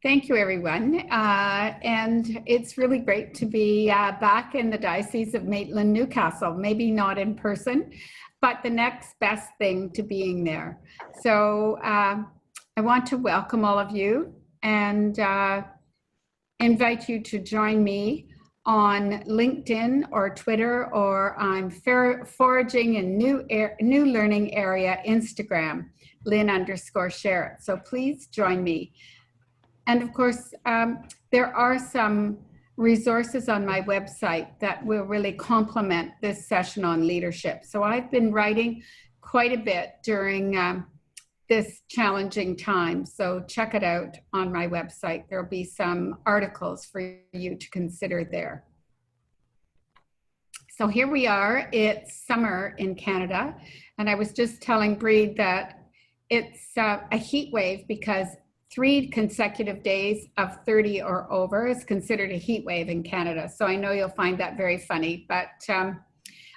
Thank you, everyone. And it's really great to be back in the Diocese of Maitland, Newcastle, maybe not in person, but the next best thing to being there. So I want to welcome all of you and invite you to join me on LinkedIn or Twitter, or I'm foraging in new learning area, Instagram, Lynn_Sherritt. So please join me. And of course, there are some resources on my website that will really complement this session on leadership. So I've been writing quite a bit during this challenging time. So check it out on my website. There'll be some articles for you to consider there. So here we are, it's summer in Canada. And I was just telling Breed that it's a heat wave because 3 consecutive days of 30 or over is considered a heat wave in Canada. So I know you'll find that very funny, but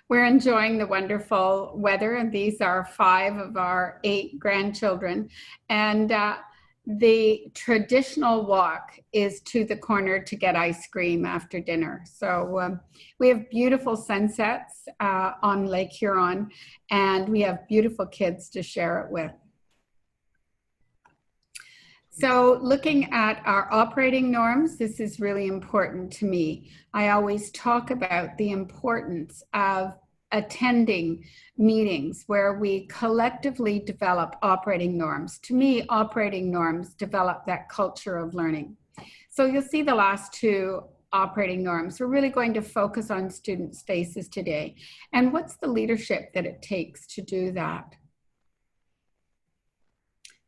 we're enjoying the wonderful weather, and these are 5 of our 8 grandchildren. And the traditional walk is to the corner to get ice cream after dinner. So we have beautiful sunsets on Lake Huron, and we have beautiful kids to share it with. So looking at our operating norms, this is really important to me. I always talk about the importance of attending meetings where we collectively develop operating norms. To me, operating norms develop that culture of learning. So you'll see the last 2 operating norms. We're really going to focus on student spaces today. And what's the leadership that it takes to do that?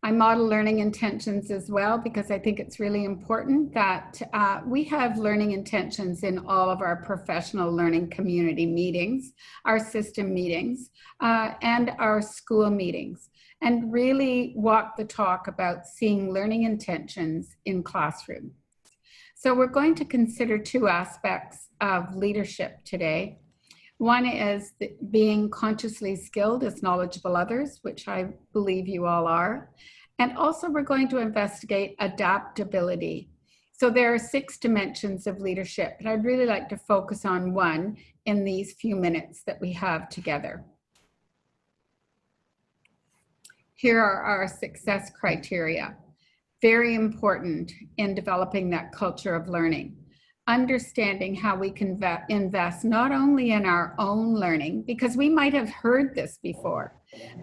I model learning intentions as well because I think it's really important that we have learning intentions in all of our professional learning community meetings, our system meetings, and our school meetings, and really walk the talk about seeing learning intentions in classroom. So we're going to consider 2 aspects of leadership today. One is being consciously skilled as knowledgeable others, which I believe you all are. And also we're going to investigate adaptability. So there are 6 dimensions of leadership, and I'd really like to focus on one in these few minutes that we have together. Here are our success criteria. Very important in developing that culture of learning. Understanding how we can invest not only in our own learning, because we might have heard this before,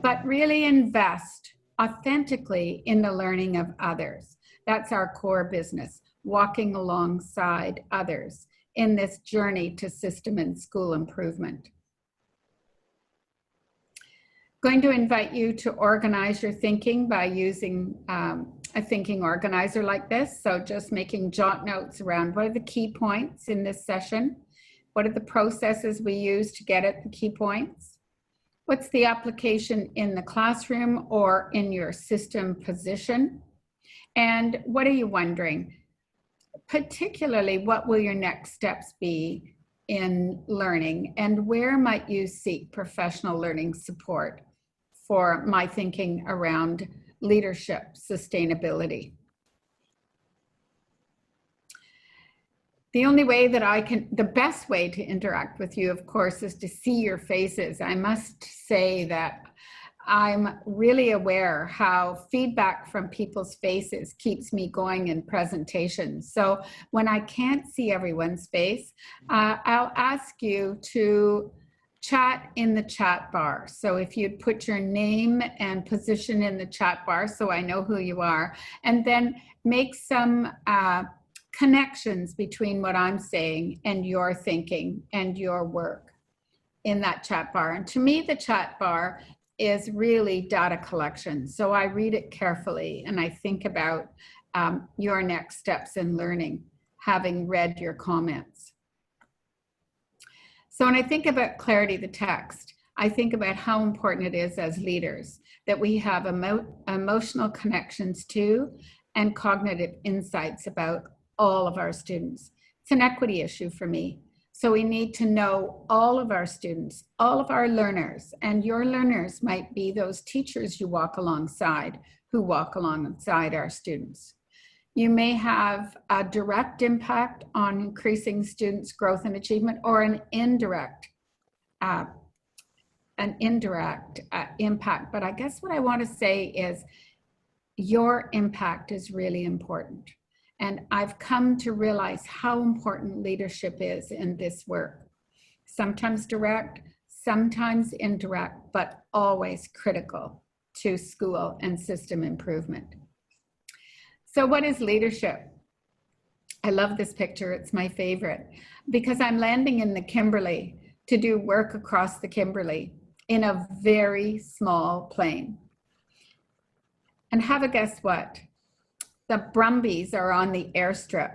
but really invest authentically in the learning of others. That's our core business, walking alongside others in this journey to system and school improvement. Going to invite you to organize your thinking by using a thinking organizer like this. So just making jot notes around what are the key points in this session? What are the processes we use to get at the key points? What's the application in the classroom or in your system position? And what are you wondering? Particularly, what will your next steps be in learning, and where might you seek professional learning support for my thinking around leadership sustainability? The only way that the best way to interact with you, of course, is to see your faces. I must say that I'm really aware how feedback from people's faces keeps me going in presentations. So when I can't see everyone's face, I'll ask you to chat in the chat bar. So if you'd put your name and position in the chat bar so I know who you are, and then make some connections between what I'm saying and your thinking and your work in that chat bar. And to me, the chat bar is really data collection. So I read it carefully and I think about your next steps in learning, having read your comments. So when I think about clarity of the text, I think about how important it is as leaders that we have emotional connections to and cognitive insights about all of our students. It's an equity issue for me. So we need to know all of our students, all of our learners, and your learners might be those teachers you walk alongside, who walk alongside our students. You may have a direct impact on increasing students' growth and achievement, or an indirect impact. But I guess what I want to say is your impact is really important. And I've come to realize how important leadership is in this work. Sometimes direct, sometimes indirect, but always critical to school and system improvement. So what is leadership? I love this picture. It's my favorite because I'm landing in the Kimberley to do work across the Kimberley in a very small plane. And have a guess what? The Brumbies are on the airstrip.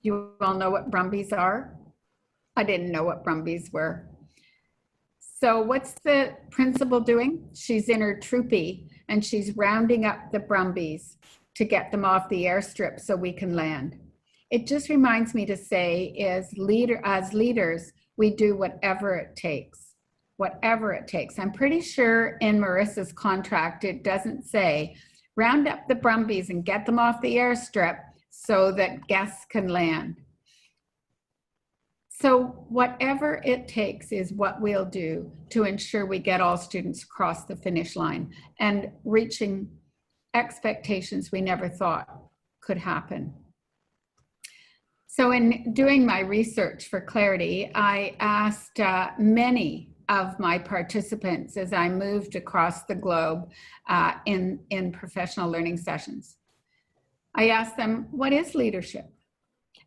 You all know what Brumbies are? I didn't know what Brumbies were. So what's the principal doing? She's in her troopy and she's rounding up the Brumbies to get them off the airstrip so we can land. It just reminds me to say as leaders, we do whatever it takes, whatever it takes. I'm pretty sure in Marissa's contract, it doesn't say, round up the Brumbies and get them off the airstrip so that guests can land. So whatever it takes is what we'll do to ensure we get all students across the finish line and reaching expectations we never thought could happen. So in doing my research for clarity, I asked many of my participants as I moved across the globe in professional learning sessions. I asked them, what is leadership?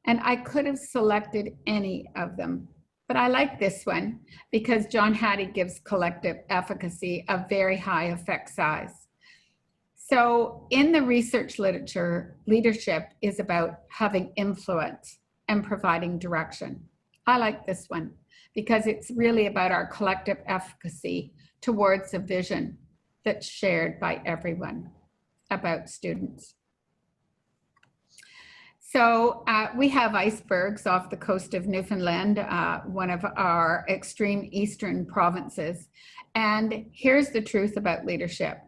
And I could have selected any of them, but I like this one because John Hattie gives collective efficacy a very high effect size. So in the research literature, leadership is about having influence and providing direction. I like this one because it's really about our collective efficacy towards a vision that's shared by everyone about students. So we have icebergs off the coast of Newfoundland, one of our extreme eastern provinces. And here's the truth about leadership.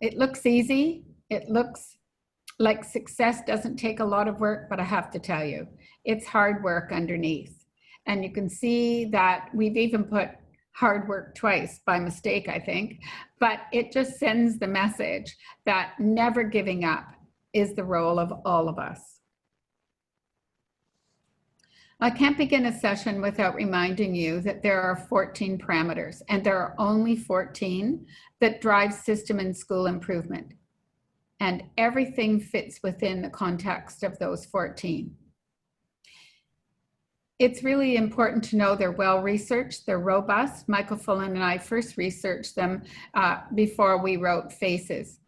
It looks easy. It looks like success doesn't take a lot of work, but I have to tell you, it's hard work underneath. And you can see that we've even put hard work twice by mistake, I think, but it just sends the message that never giving up is the role of all of us. I can't begin a session without reminding you that there are 14 parameters, and there are only 14 that drive system and school improvement. And everything fits within the context of those 14. It's really important to know they're well-researched, they're robust. Michael Fullen and I first researched them before we wrote Faces.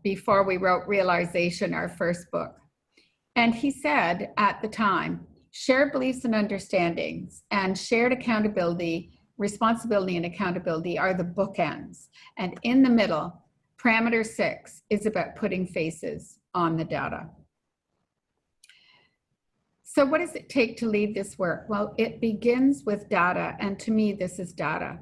Before we wrote Realization, our first book. And he said at the time, shared beliefs and understandings and shared accountability, responsibility and accountability are the bookends. And in the middle, parameter 6 is about putting faces on the data. So what does it take to lead this work? Well, it begins with data, and to me, this is data.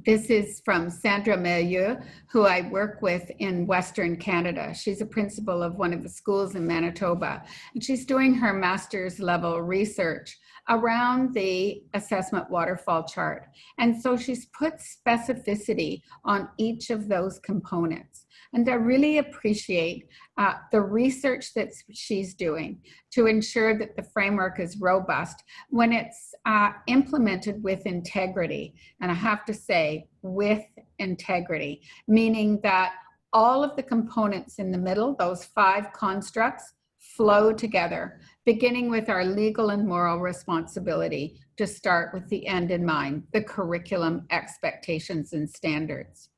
This is from Sandra Milieu, who I work with in Western Canada. She's a principal of one of the schools in Manitoba, and she's doing her master's level research around the assessment waterfall chart. And so she's put specificity on each of those components. And I really appreciate the research that she's doing to ensure that the framework is robust when it's implemented with integrity. And I have to say, with integrity, meaning that all of the components in the middle, those 5 constructs, flow together, beginning with our legal and moral responsibility to start with the end in mind, the curriculum, expectations, and standards.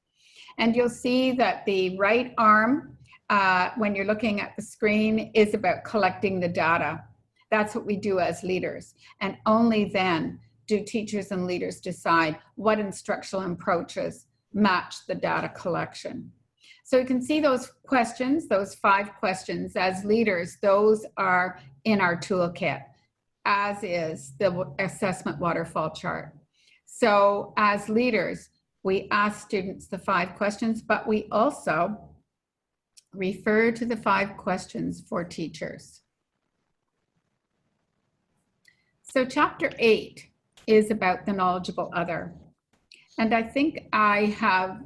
And you'll see that the right arm, when you're looking at the screen, is about collecting the data. That's what we do as leaders. And only then do teachers and leaders decide what instructional approaches match the data collection. So you can see those questions, those 5 questions as leaders, those are in our toolkit, as is the assessment waterfall chart. So as leaders, we ask students the 5 questions, but we also Refer to the 5 questions for teachers. So chapter 8 is about the knowledgeable other. And I think I have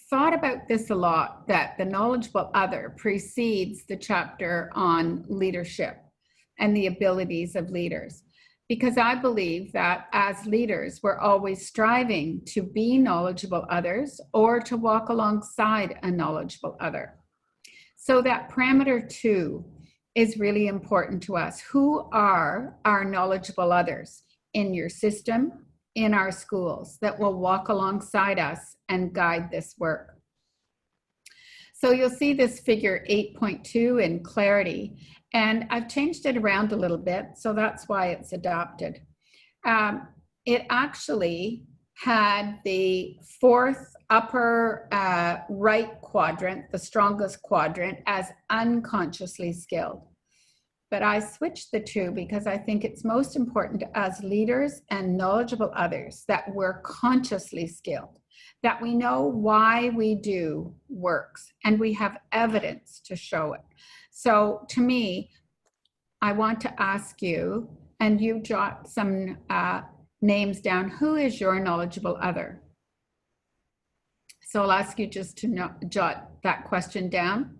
thought about this a lot, that the knowledgeable other precedes the chapter on leadership and the abilities of leaders. Because I believe that as leaders, we're always striving to be knowledgeable others or to walk alongside a knowledgeable other. So that parameter 2 is really important to us. Who are our knowledgeable others in your system, in our schools, that will walk alongside us and guide this work? So you'll see this figure 8.2 in clarity, and I've changed it around a little bit, so that's why it's adopted. It actually had the 4th upper right quadrant, the strongest quadrant, as unconsciously skilled. But I switched the 2 because I think it's most important as leaders and knowledgeable others that we're consciously skilled, that we know why we do works and we have evidence to show it. So to me, I want to ask you, and you jot some names down, who is your knowledgeable other? So I'll ask you just to jot that question down.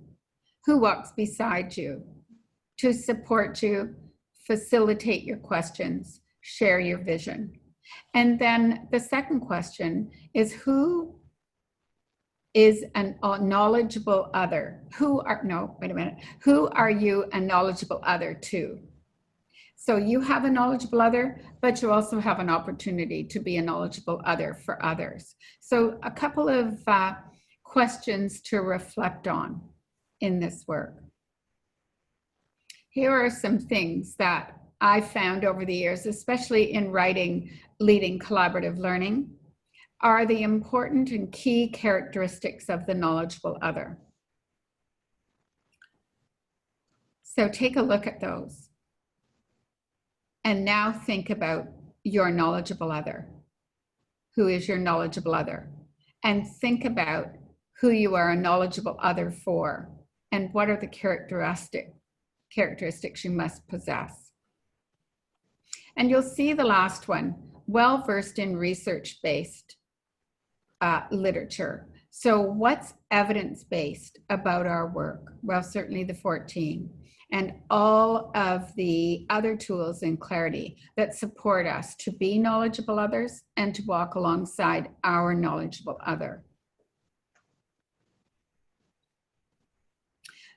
Who walks beside you to support you, facilitate your questions, share your vision? And then the second question is, who is a knowledgeable other? Who are you a knowledgeable other to? So you have a knowledgeable other, but you also have an opportunity to be a knowledgeable other for others. So a couple of questions to reflect on in this work. Here are some things that I found over the years, especially in writing Leading Collaborative Learning, are the important and key characteristics of the knowledgeable other. So take a look at those. And now think about your knowledgeable other. Who is your knowledgeable other? And think about who you are a knowledgeable other for, and what are the characteristics you must possess. And you'll see the last one, well-versed in research-based literature. So what's evidence-based about our work? Well, certainly the 14, and all of the other tools in clarity that support us to be knowledgeable others and to walk alongside our knowledgeable other.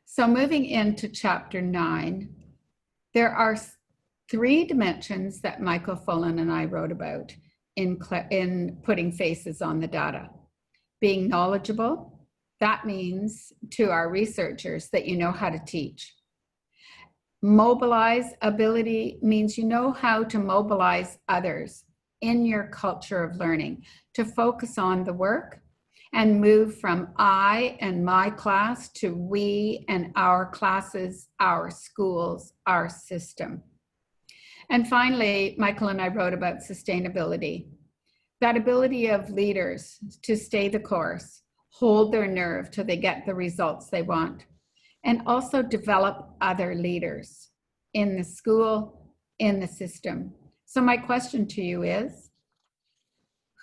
So moving into chapter 9, there are 3 dimensions that Michael Fullen and I wrote about in putting faces on the data. Being knowledgeable, that means to our researchers that you know how to teach. Mobilize ability means you know how to mobilize others in your culture of learning to focus on the work and move from I and my class to we and our classes, our schools, our system. And finally, Michael and I wrote about sustainability, that ability of leaders to stay the course, hold their nerve till they get the results they want, and also develop other leaders in the school, in the system. So my question to you is,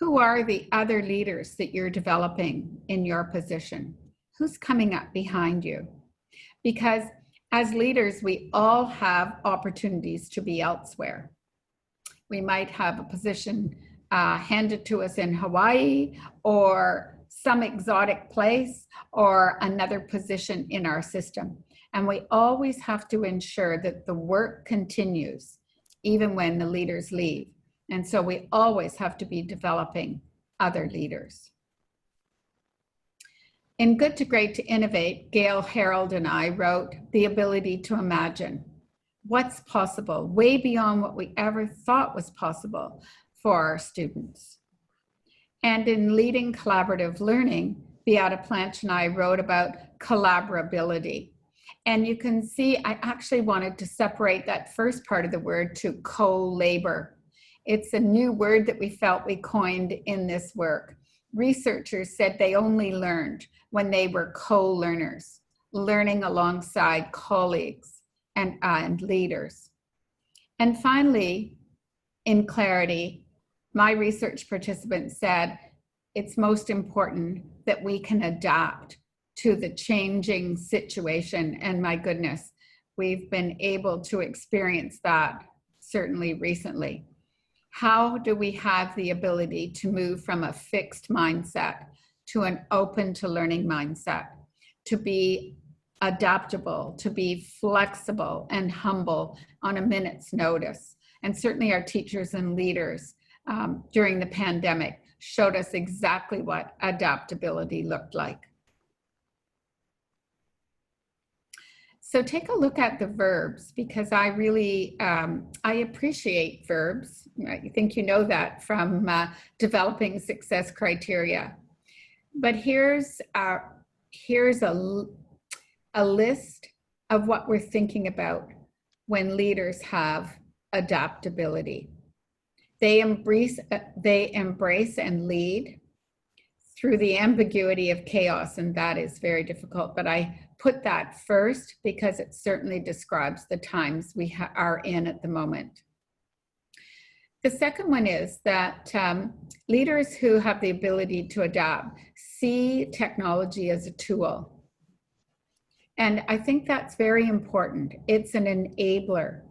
who are the other leaders that you're developing in your position? Who's coming up behind you? Because as leaders, we all have opportunities to be elsewhere. We might have a position handed to us in Hawaii or some exotic place or another position in our system. And we always have to ensure that the work continues even when the leaders leave. And so we always have to be developing other leaders. In Good to Great to Innovate, Gail, Harold, and I wrote the ability to imagine what's possible, way beyond what we ever thought was possible for our students. And in Leading Collaborative Learning, Beata Planch and I wrote about collaborability. And you can see I actually wanted to separate that first part of the word to co-labor. It's a new word that we felt we coined in this work, Researchers said they only learned when they were co-learners, learning alongside colleagues and leaders. And finally, in clarity, my research participants said it's most important that we can adapt to the changing situation. And my goodness, we've been able to experience that certainly recently. How do we have the ability to move from a fixed mindset to an open to learning mindset, to be adaptable, to be flexible and humble on a minute's notice? And certainly our teachers and leaders during the pandemic showed us exactly what adaptability looked like. So take a look at the verbs, because I really, I appreciate verbs. I think you know that from developing success criteria. But here's a list of what we're thinking about when leaders have adaptability. They embrace and lead through the ambiguity of chaos, and that is very difficult, but I put that first because it certainly describes the times we are in at the moment. The second one is that leaders who have the ability to adapt see technology as a tool. And I think that's very important. It's an enabler,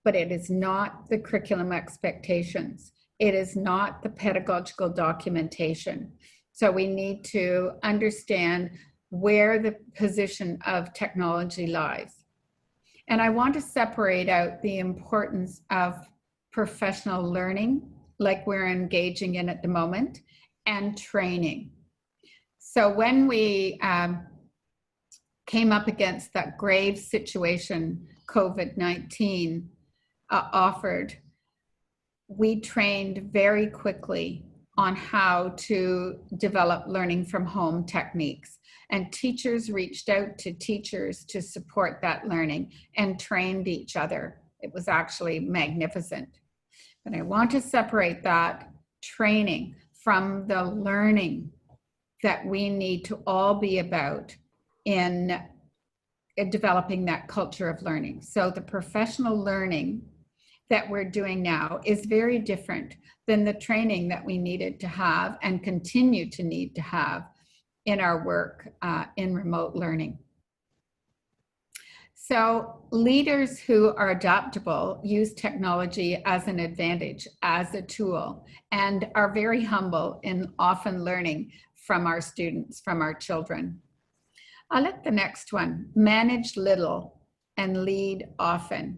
but it is not the curriculum expectations. It is not the pedagogical documentation. So we need to understand where the position of technology lies. And I want to separate out the importance of professional learning, like we're engaging in at the moment, and training. So when we came up against that grave situation COVID-19 offered, we trained very quickly on how to develop learning from home techniques. And teachers reached out to teachers to support that learning and trained each other. It was actually magnificent. But I want to separate that training from the learning that we need to all be about in developing that culture of learning. So the professional learning that we're doing now is very different than the training that we needed to have and continue to need to have in our work in remote learning. So leaders who are adaptable use technology as an advantage, as a tool, and are very humble in often learning from our students, from our children. I'll let the next one, manage little and lead often.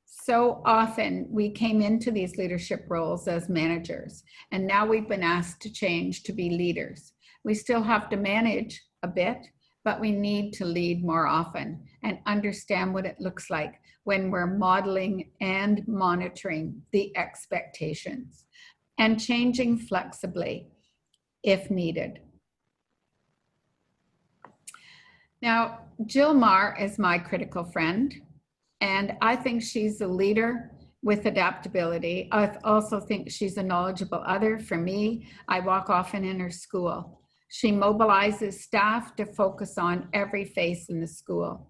So often we came into these leadership roles as managers, and now we've been asked to change to be leaders. We still have to manage a bit, but we need to lead more often and understand what it looks like when we're modeling and monitoring the expectations and changing flexibly if needed. Now, Jill Marr is my critical friend, and I think she's a leader with adaptability. I also think she's a knowledgeable other. For me, I walk often in her school. She mobilizes staff to focus on every face in the school.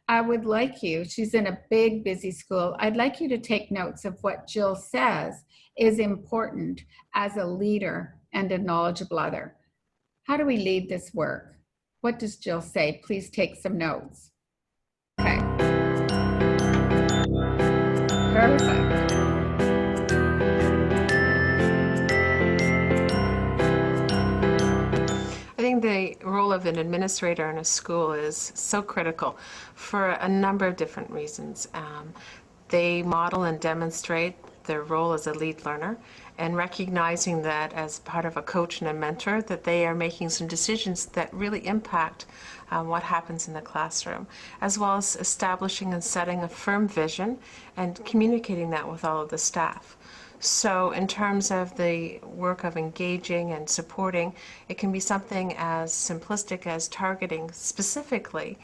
I would like you, she's in a big, busy school, I'd like you to take notes of what Jill says is important as a leader and a knowledgeable other. How do we lead this work? What does Jill say? Please take some notes. Okay. Perfect. I think the role of an administrator in a school is so critical for a number of different reasons. They model and demonstrate their role as a lead learner, and recognizing that as part of a coach and a mentor, that they are making some decisions that really impact what happens in the classroom, as well as establishing and setting a firm vision and communicating that with all of the staff. So in terms of the work of engaging and supporting, it can be something as simplistic as targeting specifically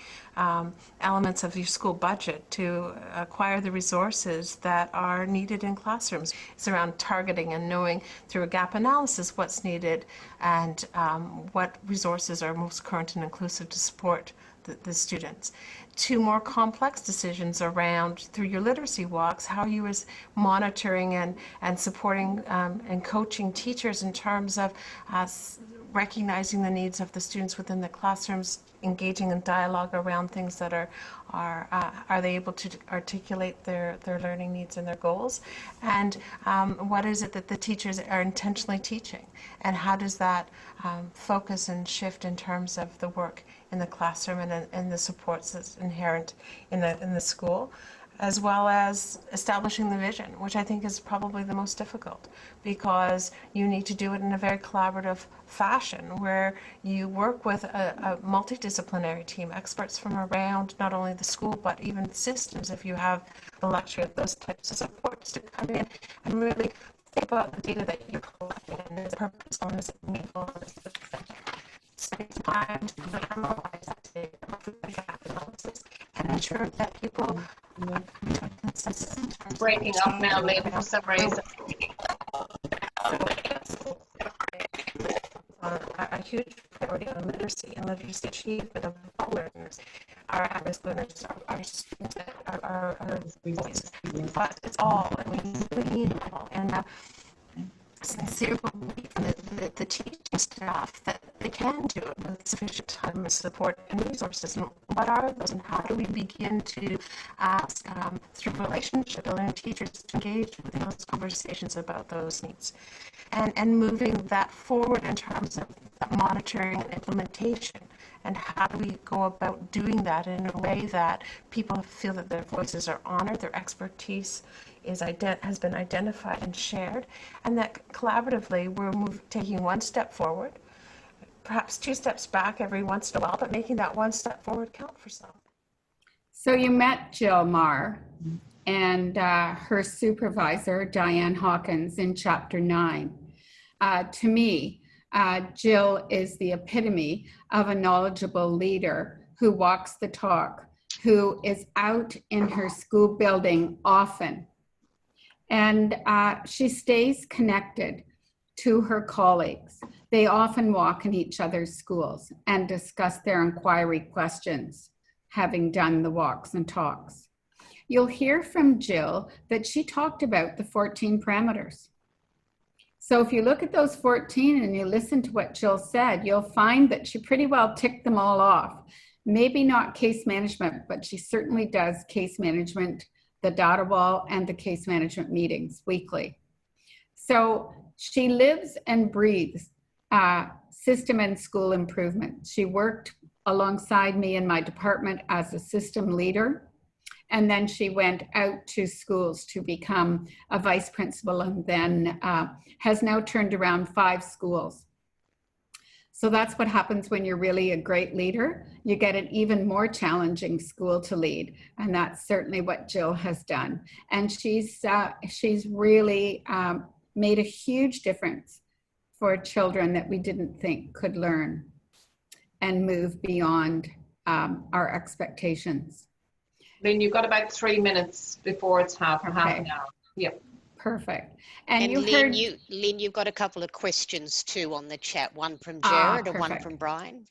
elements of your school budget to acquire the resources that are needed in classrooms. It's around targeting and knowing through a gap analysis what's needed and what resources are most current and inclusive to support the students. To more complex decisions around, through your literacy walks, how you is monitoring and supporting and coaching teachers in terms of recognizing the needs of the students within the classrooms, engaging in dialogue around things that are they able to articulate their learning needs and their goals, and what is it that the teachers are intentionally teaching, and how does that focus and shift in terms of the work in the classroom and the supports that's inherent in the school, as well as establishing the vision, which I think is probably the most difficult, because you need to do it in a very collaborative fashion where you work with a multidisciplinary team, experts from around not only the school but even systems, if you have the luxury of those types of supports, to come in and really think about the data that you're collecting and its purpose, and is it meaningful, and is it authentic. Spend time to analyze that data, through the gap analysis, and ensure that people come to a consensus in terms Breaking up now, Liam, for some reason. A huge priority on literacy and literacy achievement of all learners. Our at-risk learners are students that are voices, but it's all, I mean, we need it all. And sincere belief in the teaching staff that they can do it with sufficient time and support and resources. And what are those, and how do we begin to ask through relationship building teachers to engage with those conversations about those needs, and moving that forward in terms of monitoring and implementation, and how do we go about doing that in a way that people feel that their voices are honored, their expertise has been identified and shared, and that collaboratively we're taking one step forward, perhaps two steps back every once in a while, but making that one step forward count for some. So you met Jill Marr and her supervisor, Diane Hawkins, in Chapter 9. To me, Jill is the epitome of a knowledgeable leader who walks the talk, who is out in her school building often. And she stays connected to her colleagues. They often walk in each other's schools and discuss their inquiry questions, having done the walks and talks. You'll hear from Jill that she talked about the 14 parameters. So if you look at those 14 and you listen to what Jill said, you'll find that she pretty well ticked them all off. Maybe not case management, but she certainly does case management, the data wall, and the case management meetings weekly. So she lives and breathes system and school improvement. She worked alongside me in my department as a system leader, and then she went out to schools to become a vice principal, and then has now turned around 5 schools. So that's what happens when you're really a great leader. You get an even more challenging school to lead. And that's certainly what Jill has done. And she's really made a huge difference for children that we didn't think could learn and move beyond our expectations. Lynn, you've got about 3 minutes before it's half an hour. Yep. Perfect. And Lynn, you've got a couple of questions too on the chat, one from Jared and one from Brian.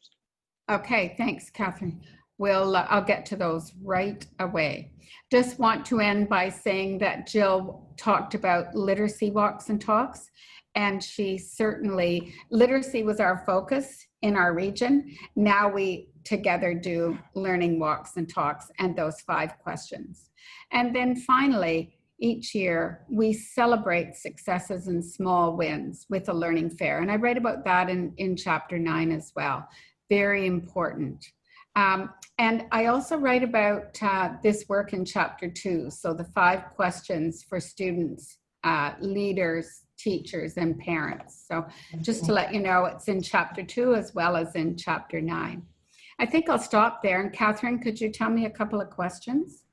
Okay, thanks, Catherine. I'll get to those right away. Just want to end by saying that Jill talked about literacy walks and talks, and she certainly, literacy was our focus in our region. Now we together do learning walks and talks and those 5 questions. And then finally, each year, we celebrate successes and small wins with a learning fair. And I write about that in Chapter 9 as well. Very important. And I also write about this work in Chapter 2. So the 5 questions for students, leaders, teachers, and parents. So just to let you know, it's in Chapter 2 as well as in Chapter 9. I think I'll stop there. And Catherine, could you tell me a couple of questions?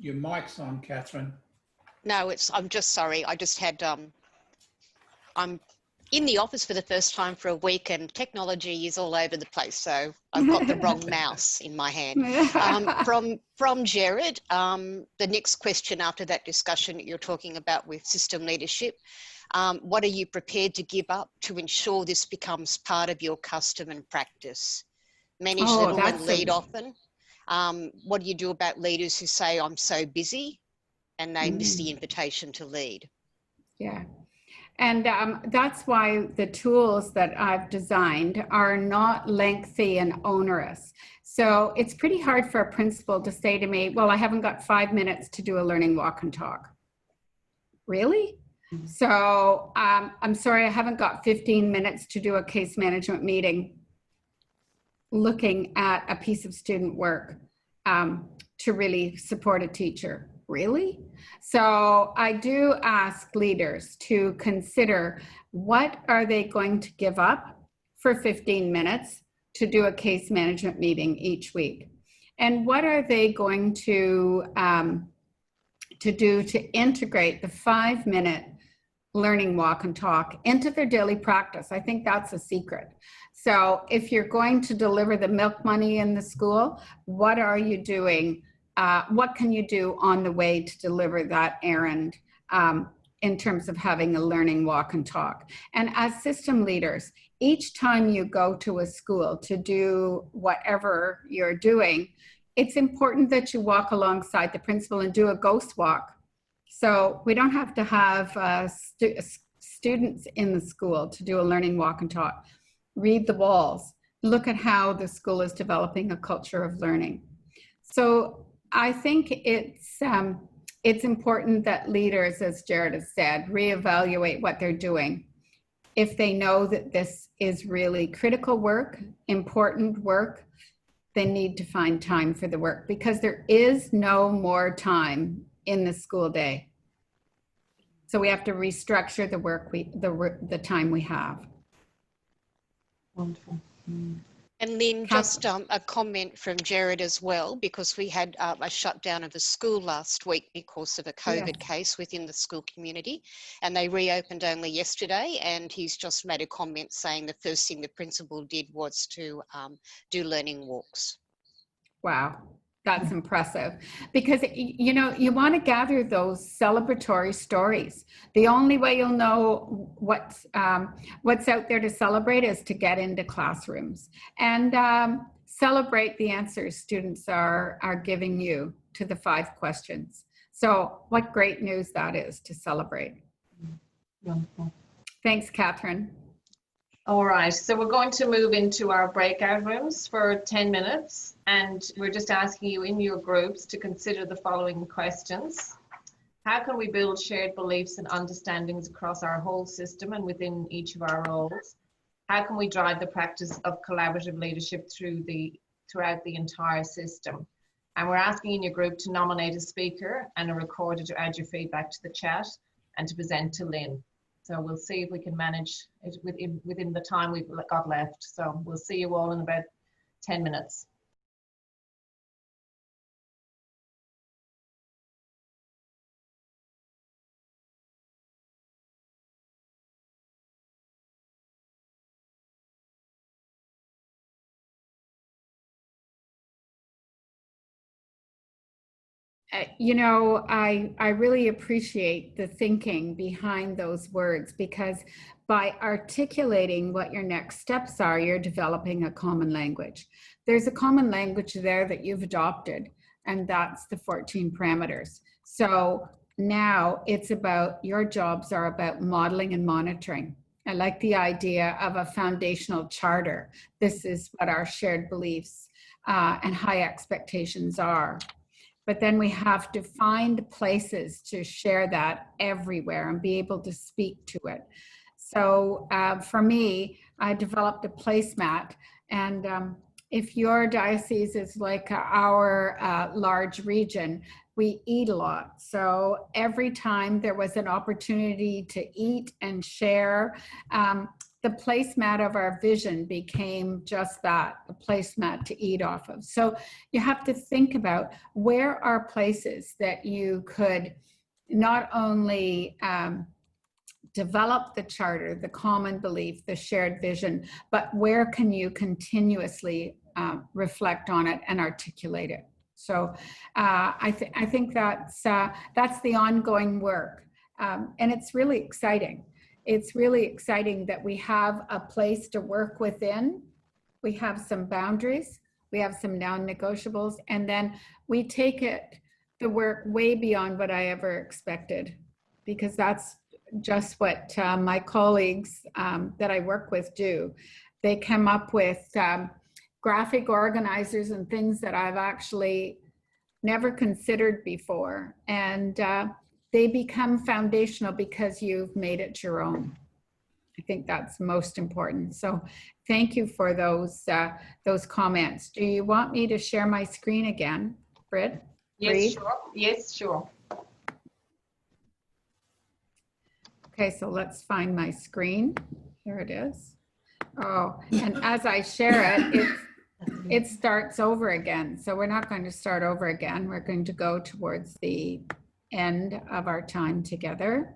Your mic's on, Catherine. No, I'm just sorry. I just had, I'm in the office for the first time for a week and technology is all over the place. So I've got the wrong mouse in my hand. From Jared, the next question after that discussion that you're talking about with system leadership, what are you prepared to give up to ensure this becomes part of your custom and practice? Manage little and lead often. What do you do about leaders who say, I'm so busy, and they miss the invitation to lead? Yeah. And that's why the tools that I've designed are not lengthy and onerous. So it's pretty hard for a principal to say to me, well, I haven't got 5 minutes to do a learning walk and talk. Really? So I'm sorry, I haven't got 15 minutes to do a case management meeting looking at a piece of student work to really support a teacher. Really? So I do ask leaders to consider, what are they going to give up for 15 minutes to do a case management meeting each week? And what are they going to do to integrate the 5-minute learning walk and talk into their daily practice? I think that's a secret. So if you're going to deliver the milk money in the school, what are you doing? What can you do on the way to deliver that errand in terms of having a learning walk and talk? And as system leaders, each time you go to a school to do whatever you're doing, it's important that you walk alongside the principal and do a ghost walk. So we don't have to have students in the school to do a learning walk and talk. Read the walls. Look at how the school is developing a culture of learning. So I think it's important that leaders, as Jared has said, reevaluate what they're doing. If they know that this is really critical work, important work, they need to find time for the work, because there is no more time in the school day. So we have to restructure the work, the time we have. Wonderful. And then just a comment from Jared as well, because we had a shutdown of the school last week because of a COVID case within the school community, and they reopened only yesterday, and he's just made a comment saying the first thing the principal did was to do learning walks. Wow. That's impressive, because, you know, you want to gather those celebratory stories. The only way you'll know what's out there to celebrate is to get into classrooms and celebrate the answers students are giving you to the 5 questions. So what great news that is to celebrate. Wonderful. Thanks, Catherine. All right, so we're going to move into our breakout rooms for 10 minutes, and we're just asking you in your groups to consider the following questions. How can we build shared beliefs and understandings across our whole system and within each of our roles? How can we drive the practice of collaborative leadership throughout the entire system? And we're asking in your group to nominate a speaker and a recorder to add your feedback to the chat and to present to Lynn. So we'll see if we can manage it within the time we've got left. So we'll see you all in about 10 minutes. You know, I really appreciate the thinking behind those words, because by articulating what your next steps are, you're developing a common language. There's a common language there that you've adopted, and that's the 14 parameters. So now it's about, your jobs are about modeling and monitoring. I like the idea of a foundational charter. This is what our shared beliefs and high expectations are. But then we have to find places to share that everywhere and be able to speak to it. So for me, I developed a placemat, and if your diocese is like our large region, we eat a lot. So every time there was an opportunity to eat and share, the placemat of our vision became just that, a placemat to eat off of. So you have to think about where are places that you could not only develop the charter, the common belief, the shared vision, but where can you continuously reflect on it and articulate it? So I think that's the ongoing work. And it's really exciting. It's really exciting that we have a place to work within. We have some boundaries, we have some non-negotiables, and then we take the work way beyond what I ever expected, because that's just what my colleagues that I work with do. They come up with graphic organizers and things that I've actually never considered before. And they become foundational because you've made it your own. I think that's most important. So thank you for those comments. Do you want me to share my screen again, Britt? Yes, sure. Yes, sure. Okay, so let's find my screen. Here it is. Oh, and as I share it, it starts over again. So we're not going to start over again. We're going to go towards the end of our time together.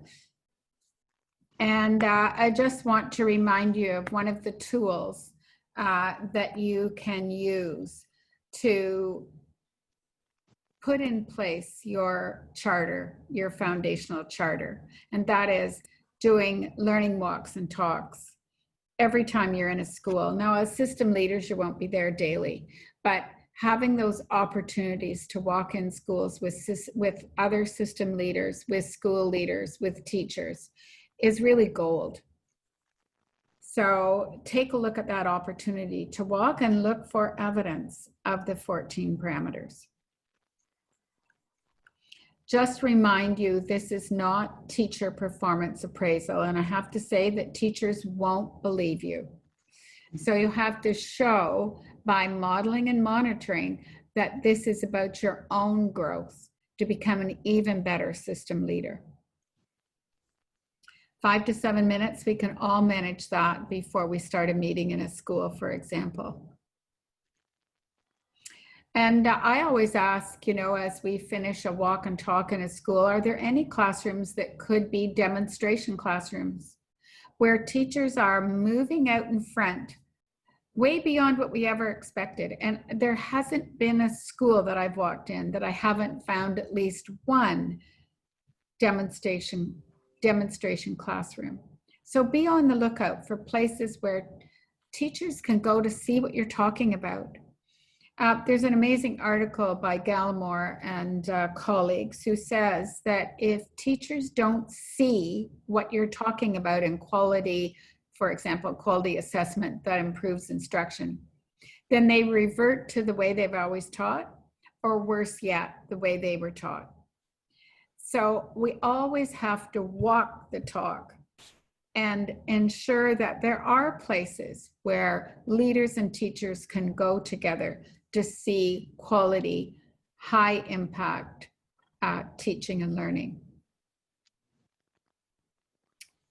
And I just want to remind you of one of the tools that you can use to put in place your charter, your foundational charter. And that is doing learning walks and talks every time you're in a school. Now, as system leaders, you won't be there daily, but having those opportunities to walk in schools with other system leaders, with school leaders, with teachers is really gold. So take a look at that opportunity to walk and look for evidence of the 14 parameters. Just remind you, this is not teacher performance appraisal. And I have to say that teachers won't believe you. So you have to show by modeling and monitoring that this is about your own growth to become an even better system leader. 5 to 7 minutes, we can all manage that before we start a meeting in a school, for example. And I always ask, as we finish a walk and talk in a school, are there any classrooms that could be demonstration classrooms where teachers are moving out in front way beyond what we ever expected? And there hasn't been a school that I've walked in that I haven't found at least one demonstration classroom. So be on the lookout for places where teachers can go to see what you're talking about. There's an amazing article by Gallimore and colleagues who says that if teachers don't see what you're talking about in quality, for example, quality assessment that improves instruction, then they revert to the way they've always taught, or worse yet, the way they were taught. So we always have to walk the talk and ensure that there are places where leaders and teachers can go together to see quality, high impact teaching and learning.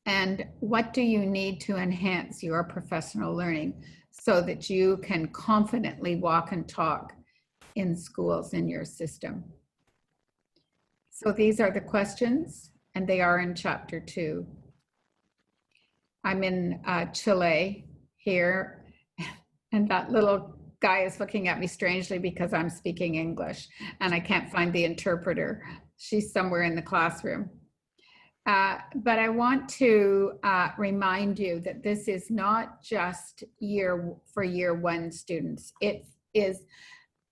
And what do you need to enhance your professional learning so that you can confidently walk and talk in schools in your system? So these are the questions, and they are in chapter 2. I'm in Chile here, and that little guy is looking at me strangely because I'm speaking English and I can't find the interpreter. She's somewhere in the classroom. But I want to remind you that this is not just for year 1 students. It is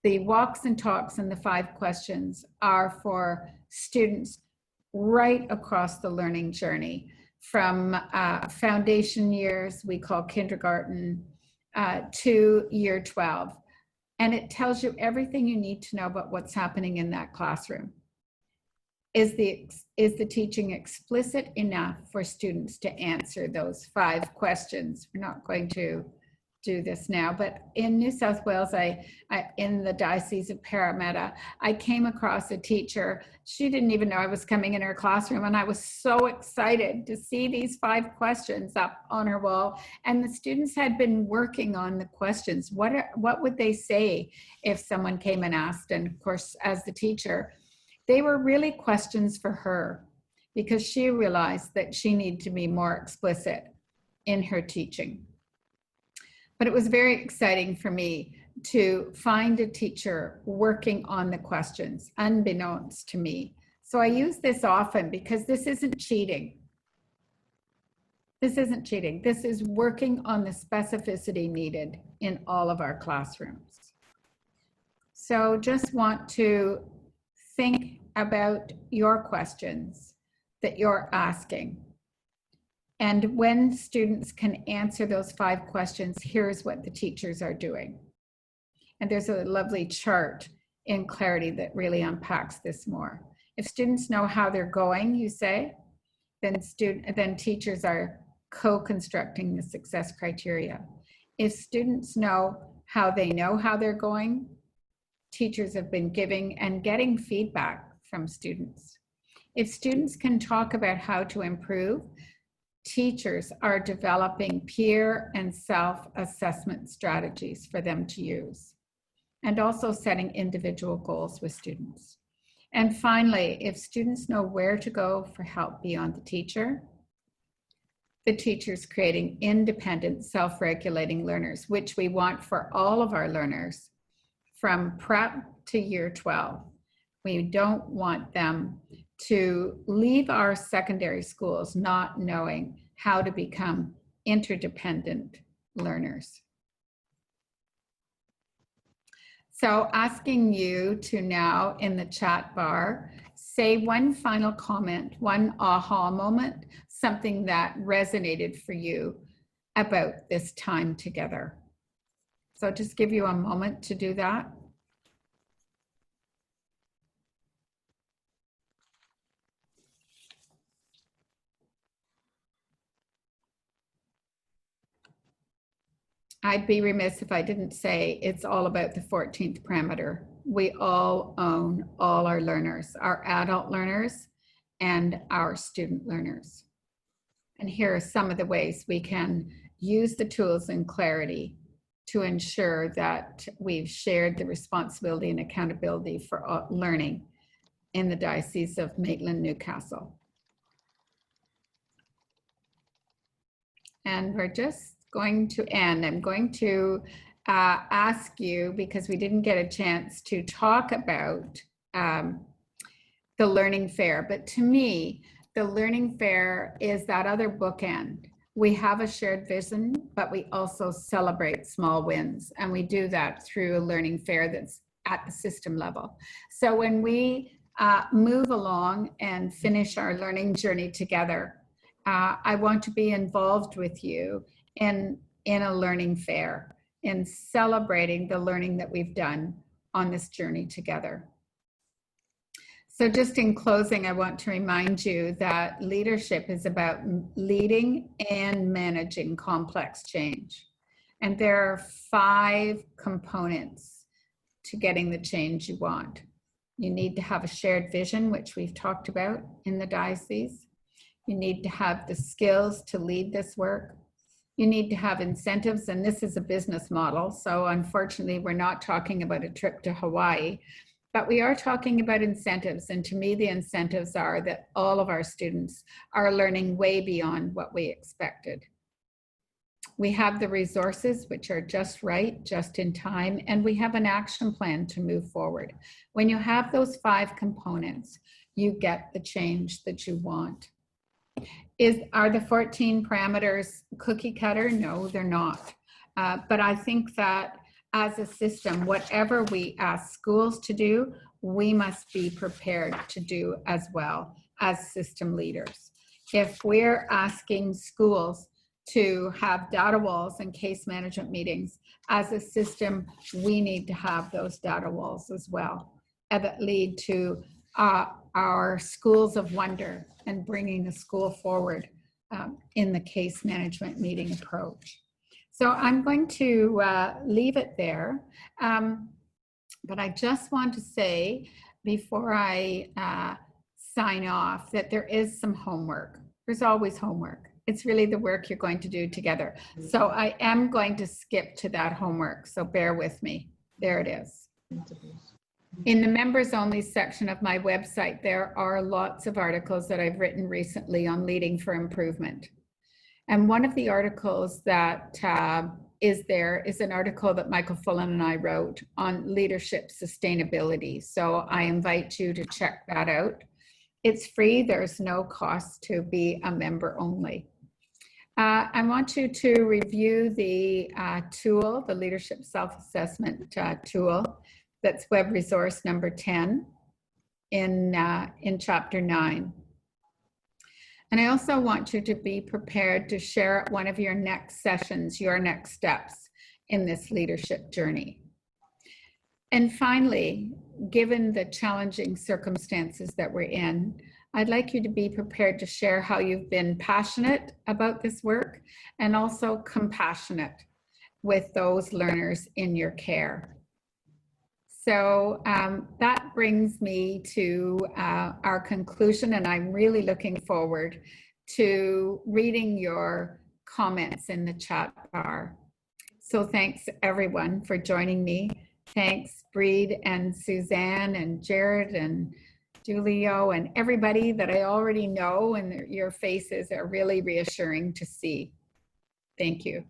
the walks and talks and the 5 questions are for students right across the learning journey, from foundation years, we call kindergarten, to year 12. And it tells you everything you need to know about what's happening in that classroom. Is the teaching explicit enough for students to answer those 5 questions? We're not going to do this now, but in New South Wales, I in the Diocese of Parramatta, I came across a teacher. She didn't even know I was coming in her classroom, and I was so excited to see these 5 questions up on her wall. And the students had been working on the questions. What would they say if someone came and asked? And of course, as the teacher, they were really questions for her, because she realized that she needed to be more explicit in her teaching. But it was very exciting for me to find a teacher working on the questions, unbeknownst to me. So I use this often because this isn't cheating. This isn't cheating. This is working on the specificity needed in all of our classrooms. So just want to think about your questions that you're asking. And when students can answer those 5 questions, here's what the teachers are doing. And there's a lovely chart in Clarity that really unpacks this more. If students know how they're going, you say, then teachers are co-constructing the success criteria. If students know how they're going, teachers have been giving and getting feedback from students. If students can talk about how to improve, teachers are developing peer and self-assessment strategies for them to use, and also setting individual goals with students. And finally, if students know where to go for help beyond the teacher's creating independent, self-regulating learners, which we want for all of our learners from prep to year 12. We don't want them to leave our secondary schools not knowing how to become interdependent learners. So asking you to now in the chat bar, say one final comment, one aha moment, something that resonated for you about this time together. So just give you a moment to do that. I'd be remiss if I didn't say it's all about the 14th parameter. We all own all our learners, our adult learners and our student learners. And here are some of the ways we can use the tools in Clarity to ensure that we've shared the responsibility and accountability for learning in the Diocese of Maitland-Newcastle. And we're just going to end. I'm going to ask you, because we didn't get a chance to talk about the Learning Fair, but to me, the Learning Fair is that other bookend. We have a shared vision, but we also celebrate small wins, and we do that through a Learning Fair that's at the system level. So when we move along and finish our learning journey together, I want to be involved with you in a learning fair, in celebrating the learning that we've done on this journey together. So just in closing, I want to remind you that leadership is about leading and managing complex change. And there are 5 components to getting the change you want. You need to have a shared vision, which we've talked about in the diocese. You need to have the skills to lead this work. You need to have incentives, and this is a business model. So unfortunately, we're not talking about a trip to Hawaii, but we are talking about incentives. And to me, the incentives are that all of our students are learning way beyond what we expected. We have the resources, which are just right, just in time, and we have an action plan to move forward. When you have those 5 components, you get the change that you want. Are the 14 parameters cookie cutter? No, they're not. But I think that as a system, whatever we ask schools to do, we must be prepared to do as well as system leaders. If we're asking schools to have data walls and case management meetings, as a system, we need to have those data walls as well, and that lead to our schools of wonder and bringing the school forward in the case management meeting approach. So I'm going to leave it there. But I just want to say before I sign off that there is some homework. There's always homework. It's really the work you're going to do together. So I am going to skip to that homework. So bear with me. There it is. In the members only section of my website, there are lots of articles that I've written recently on leading for improvement. And one of the articles that is there is an article that Michael Fullen and I wrote on leadership sustainability. So I invite you to check that out. It's free. There's no cost to be a member only. I want you to review the tool, the leadership self-assessment tool. That's web resource number 10 in chapter 9. And I also want you to be prepared to share at one of your next sessions, your next steps in this leadership journey. And finally, given the challenging circumstances that we're in, I'd like you to be prepared to share how you've been passionate about this work and also compassionate with those learners in your care. So that brings me to our conclusion, and I'm really looking forward to reading your comments in the chat bar. So thanks everyone for joining me. Thanks Breed and Suzanne and Jared and Julio and everybody that I already know, and your faces are really reassuring to see. Thank you.